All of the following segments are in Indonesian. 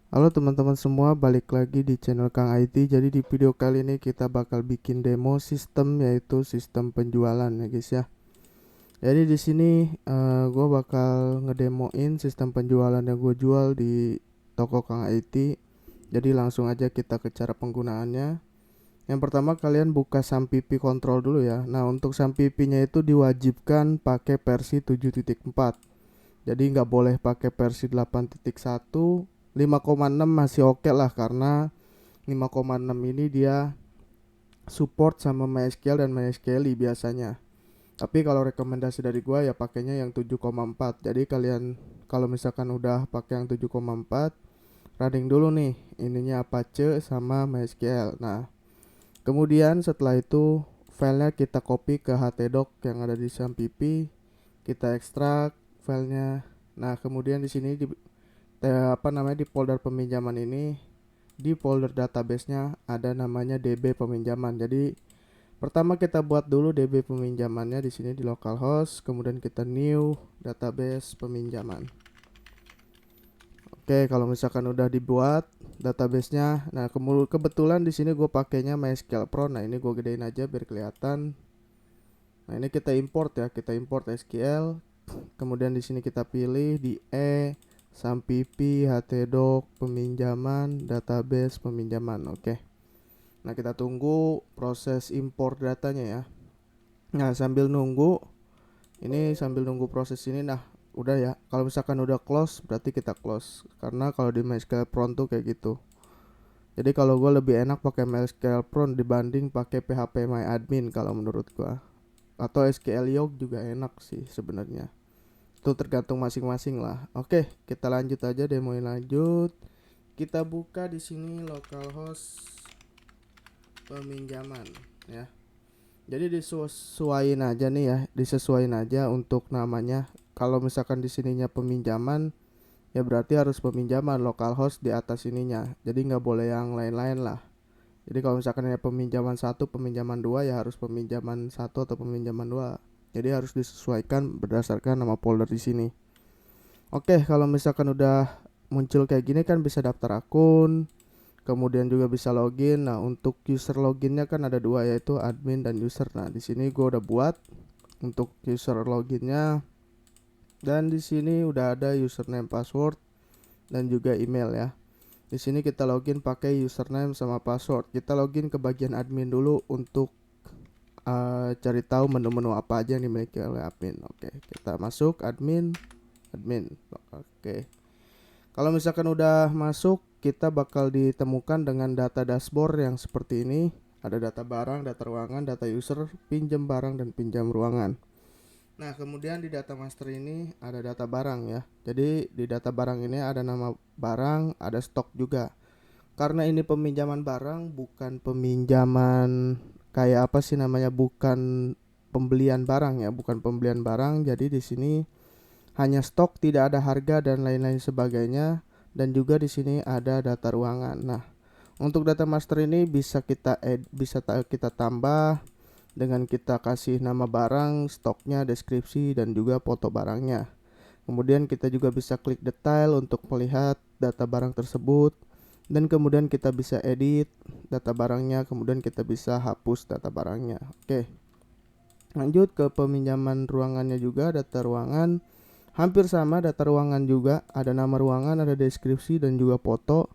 Halo teman-teman semua, balik lagi di channel Kang IT. Jadi di video kali ini kita bakal bikin demo sistem, yaitu sistem penjualan ya guys ya. Jadi di sini gue bakal ngedemoin sistem penjualan yang gue jual di toko Kang IT. Jadi langsung aja kita ke cara penggunaannya. Yang pertama kalian buka Sampipi Control dulu ya. Nah untuk Sampipi-nya itu diwajibkan pakai versi 7.4. Jadi nggak boleh pakai versi 8.1. 5,6 masih oke lah, karena 5,6 ini dia support sama MySQL dan MySQL biasanya. Tapi kalau rekomendasi dari gua ya pakainya yang 7,4. Jadi kalian kalau misalkan udah pakai yang 7,4, running dulu nih ininya Apache sama MySQL. Nah, kemudian setelah itu filenya kita copy ke htdoc yang ada di Sampipi, kita ekstrak filenya. Nah, kemudian di sini di folder peminjaman ini, di folder database-nya ada namanya DB peminjaman. Jadi pertama kita buat dulu DB peminjamannya di sini di localhost, kemudian kita new database peminjaman. Oke, kalau misalkan udah dibuat database-nya, nah kebetulan di sini gue pakainya MySQL Pro. Nah ini gue gedein aja biar kelihatan. Nah ini kita import ya, kita import SQL. Kemudian di sini kita pilih di Sampipi, htdoc, peminjaman, database peminjaman. Oke. Nah, kita tunggu proses import datanya ya. Nah, sambil nunggu proses ini, nah udah ya. Kalau misalkan udah close, berarti kita close. Karena kalau di MySQL Pro tuh kayak gitu. Jadi kalau gue lebih enak pakai MySQL Pro dibanding pakai phpMyAdmin kalau menurut gue. Atau SQL Yoke juga enak sih sebenarnya. Itu tergantung masing-masing lah. Oke, kita lanjut aja, demoin lanjut. Kita buka di sini localhost peminjaman ya. Jadi disesuaiin aja nih ya, disesuaiin aja untuk namanya. Kalau misalkan di sininya peminjaman, ya berarti harus peminjaman localhost di atas ininya. Jadi nggak boleh yang lain-lain lah. Jadi kalau misalkan ya peminjaman satu, peminjaman dua, ya harus peminjaman satu atau peminjaman dua. Jadi harus disesuaikan berdasarkan nama folder di sini. Oke, kalau misalkan udah muncul kayak gini kan bisa daftar akun, kemudian juga bisa login. Nah, untuk user loginnya kan ada dua, yaitu admin dan user. Nah, di sini gue udah buat untuk user loginnya, dan di sini udah ada username, password, dan juga email ya. Di sini kita login pakai username sama password. Kita login ke bagian admin dulu untuk cari tahu menu-menu apa aja yang dimiliki oleh admin. Oke, kita masuk admin. Oke. Kalau misalkan udah masuk, kita bakal ditemukan dengan data dashboard yang seperti ini. Ada data barang, data ruangan, data user, pinjam barang, dan pinjam ruangan. Nah, kemudian di data master ini ada data barang ya. Jadi di data barang ini ada nama barang, ada stok juga. Karena ini peminjaman barang, bukan peminjaman kayak apa sih namanya, bukan pembelian barang ya, bukan pembelian barang. Jadi di sini hanya stok, tidak ada harga dan lain-lain sebagainya. Dan juga di sini ada data ruangan. Nah, untuk data master ini bisa kita tambah dengan kita kasih nama barang, stoknya, deskripsi, dan juga foto barangnya. Kemudian kita juga bisa klik detail untuk melihat data barang tersebut. Dan kemudian kita bisa edit data barangnya, kemudian kita bisa hapus data barangnya. Oke, lanjut ke peminjaman ruangannya juga. Data ruangan hampir sama, data ruangan juga ada nama ruangan, ada deskripsi, dan juga foto.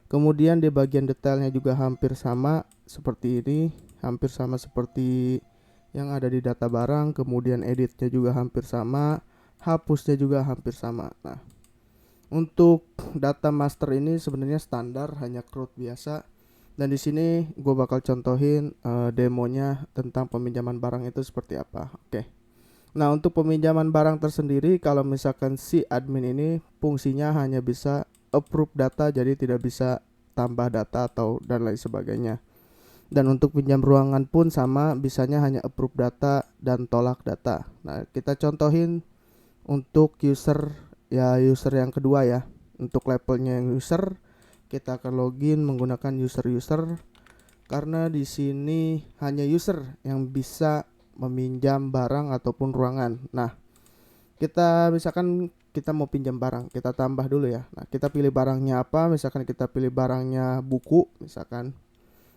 Kemudian di bagian detailnya juga hampir sama seperti ini, hampir sama seperti yang ada di data barang. Kemudian editnya juga hampir sama, hapusnya juga hampir sama. Nah, untuk data master ini sebenarnya standar, hanya CRUD biasa. Dan di sini gue bakal contohin demonya tentang peminjaman barang itu seperti apa. Oke. Nah, untuk peminjaman barang tersendiri, kalau misalkan si admin ini fungsinya hanya bisa approve data, jadi tidak bisa tambah data atau dan lain sebagainya. Dan untuk pinjam ruangan pun sama, bisanya hanya approve data dan tolak data. Nah, kita contohin untuk user ya, user yang kedua ya. Untuk levelnya yang user, kita akan login menggunakan user karena di sini hanya user yang bisa meminjam barang ataupun ruangan. Nah, kita misalkan kita mau pinjam barang, kita tambah dulu ya. Nah, kita pilih barangnya apa, misalkan kita pilih barangnya buku misalkan,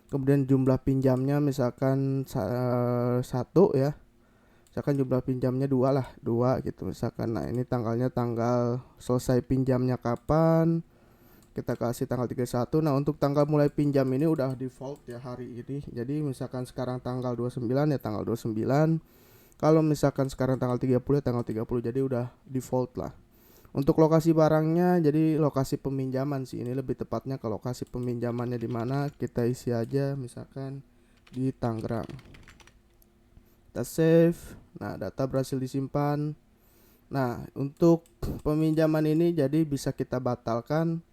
kemudian jumlah pinjamnya misalkan satu ya, misalkan jumlah pinjamnya dua lah, dua gitu misalkan. Nah, ini tanggalnya tanggal selesai pinjamnya kapan, kita kasih tanggal 31. Nah, untuk tanggal mulai pinjam ini udah default ya hari ini. Jadi misalkan sekarang tanggal 29 ya tanggal 29. Kalau misalkan sekarang tanggal 30 ya tanggal 30. Jadi udah default lah. Untuk lokasi barangnya jadi lokasi peminjaman sih, ini lebih tepatnya ke lokasi peminjamannya di mana, kita isi aja misalkan di Tangerang. Kita save. Nah, data berhasil disimpan. Nah, untuk peminjaman ini jadi bisa kita batalkan,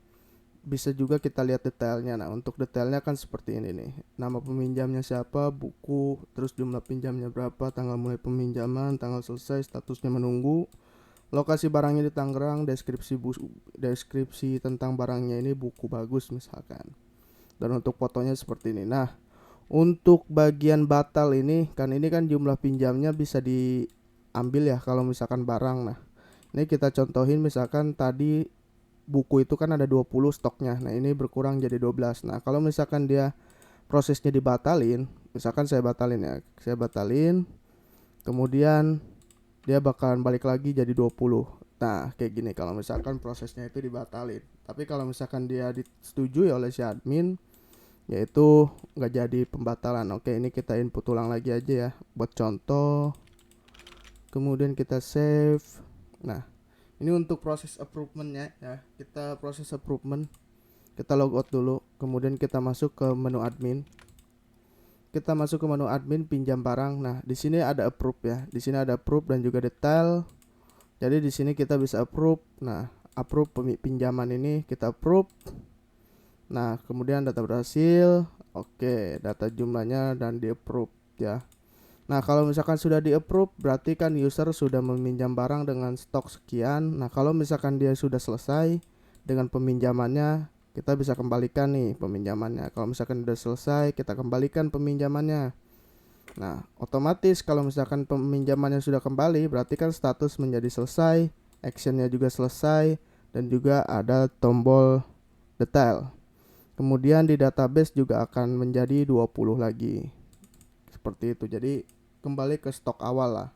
bisa juga kita lihat detailnya. Nah, untuk detailnya kan seperti ini nih. Nama peminjamnya siapa, buku, terus jumlah pinjamnya berapa, tanggal mulai peminjaman, tanggal selesai, statusnya menunggu. Lokasi barangnya di Tangerang, deskripsi tentang barangnya ini buku bagus misalkan. Dan untuk fotonya seperti ini. Nah, untuk bagian batal ini kan jumlah pinjamnya bisa diambil ya kalau misalkan barang. Nah, ini kita contohin misalkan tadi buku itu kan ada 20 stoknya. Nah, ini berkurang jadi 12. Nah, kalau misalkan dia prosesnya dibatalin, misalkan saya batalin ya. Saya batalin. Kemudian dia bakalan balik lagi jadi 20. Nah, kayak gini kalau misalkan prosesnya itu dibatalin. Tapi kalau misalkan dia disetujui oleh si admin, yaitu nggak jadi pembatalan. Oke, ini kita input ulang lagi aja ya buat contoh. Kemudian kita save. Nah, ini untuk proses approvementnya ya. Kita proses approval. Kita logout dulu. Kemudian kita masuk ke menu admin. Kita masuk ke menu admin pinjam barang. Nah, di sini ada approve ya. Di sini ada approve dan juga detail. Jadi di sini kita bisa approve. Nah, approve pinjaman ini kita approve. Nah, kemudian data berhasil. Oke, data jumlahnya dan di approve ya. Nah, kalau misalkan sudah di approve berarti kan user sudah meminjam barang dengan stok sekian. Nah, kalau misalkan dia sudah selesai dengan peminjamannya, kita bisa kembalikan nih peminjamannya. Kalau misalkan sudah selesai, kita kembalikan peminjamannya. Nah, otomatis kalau misalkan peminjamannya sudah kembali, berarti kan status menjadi selesai, actionnya juga selesai, dan juga ada tombol detail. Kemudian di database juga akan menjadi 20 lagi. Seperti itu. Jadi kembali ke stok awal lah.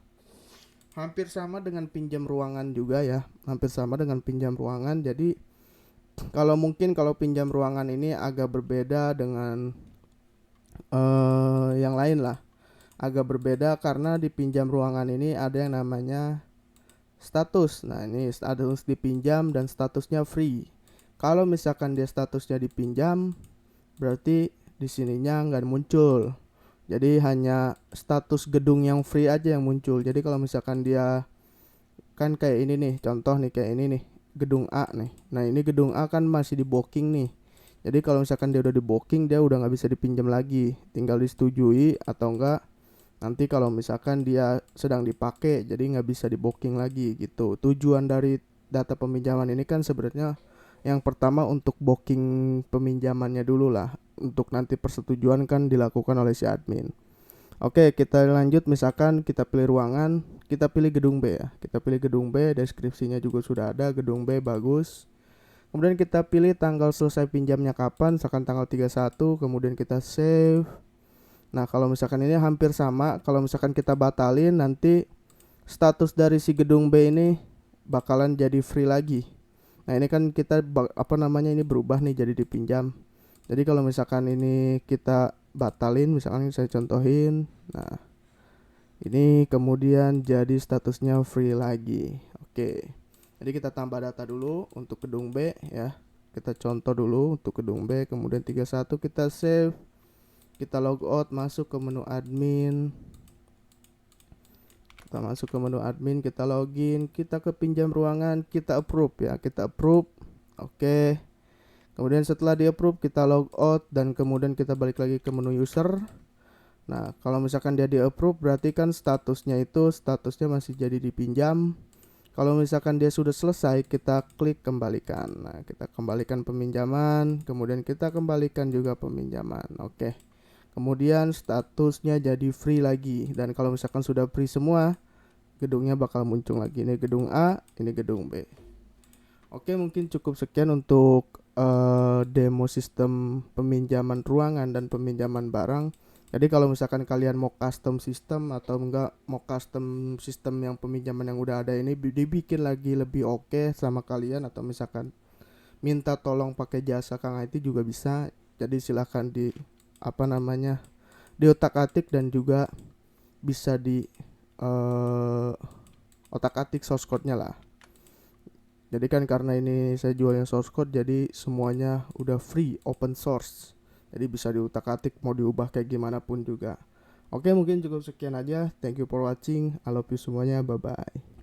Hampir sama dengan pinjam ruangan juga ya. Hampir sama dengan pinjam ruangan. Jadi kalau pinjam ruangan ini agak berbeda dengan yang lain lah. Agak berbeda karena di pinjam ruangan ini ada yang namanya status. Nah, ini status dipinjam dan statusnya free. Kalau misalkan dia statusnya dipinjam, berarti di sininya nggak muncul. Jadi hanya status gedung yang free aja yang muncul. Jadi kalau misalkan dia kan kayak ini nih, contoh nih kayak ini nih, gedung A nih. Nah, ini gedung A kan masih di booking nih. Jadi kalau misalkan dia udah di booking, dia udah nggak bisa dipinjam lagi. Tinggal disetujui atau enggak. Nanti kalau misalkan dia sedang dipakai, jadi nggak bisa di booking lagi gitu. Tujuan dari data peminjaman ini kan sebenarnya yang pertama untuk booking peminjamannya dulu lah. Untuk nanti persetujuan kan dilakukan oleh si admin. Oke, kita lanjut. Misalkan kita pilih ruangan, kita pilih gedung B ya. Kita pilih gedung B, deskripsinya juga sudah ada, gedung B bagus. Kemudian kita pilih tanggal selesai pinjamnya kapan, misalkan tanggal 31, kemudian kita save. Nah, kalau misalkan ini hampir sama, kalau misalkan kita batalin nanti status dari si gedung B ini bakalan jadi free lagi. Nah, ini kan kita ini berubah nih jadi dipinjam. Jadi kalau misalkan ini kita batalin, misalkan saya contohin. Nah, ini kemudian jadi statusnya free lagi. Oke. Jadi kita tambah data dulu untuk gedung B ya. Kita contoh dulu untuk gedung B, kemudian 31 kita save. Kita logout, masuk ke menu admin. Kita masuk ke menu admin, kita login, kita ke pinjam ruangan, kita approve ya, kita approve. Oke. Kemudian setelah di approve kita logout dan kemudian kita balik lagi ke menu user. Nah, kalau misalkan dia di approve berarti kan statusnya masih jadi dipinjam. Kalau misalkan dia sudah selesai, kita klik kembalikan. Nah, kita kembalikan peminjaman, kemudian kita kembalikan juga peminjaman. Oke. Kemudian statusnya jadi free lagi. Dan kalau misalkan sudah free semua, gedungnya bakal muncul lagi. Ini gedung A, ini gedung B. Oke, mungkin cukup sekian untuk demo sistem peminjaman ruangan dan peminjaman barang. Jadi kalau misalkan kalian mau custom sistem atau enggak mau custom sistem yang peminjaman yang udah ada ini dibikin lagi lebih oke sama kalian, atau misalkan minta tolong pakai jasa Kang IT juga bisa. Jadi silahkan di apa namanya diotak-atik, dan juga bisa di otak-atik source code-nya lah. Jadi kan karena ini saya jual yang source code, jadi semuanya udah free, open source. Jadi bisa diutak-atik, mau diubah kayak gimana pun juga. Oke, mungkin cukup sekian aja. Thank you for watching. I love you semuanya. Bye bye.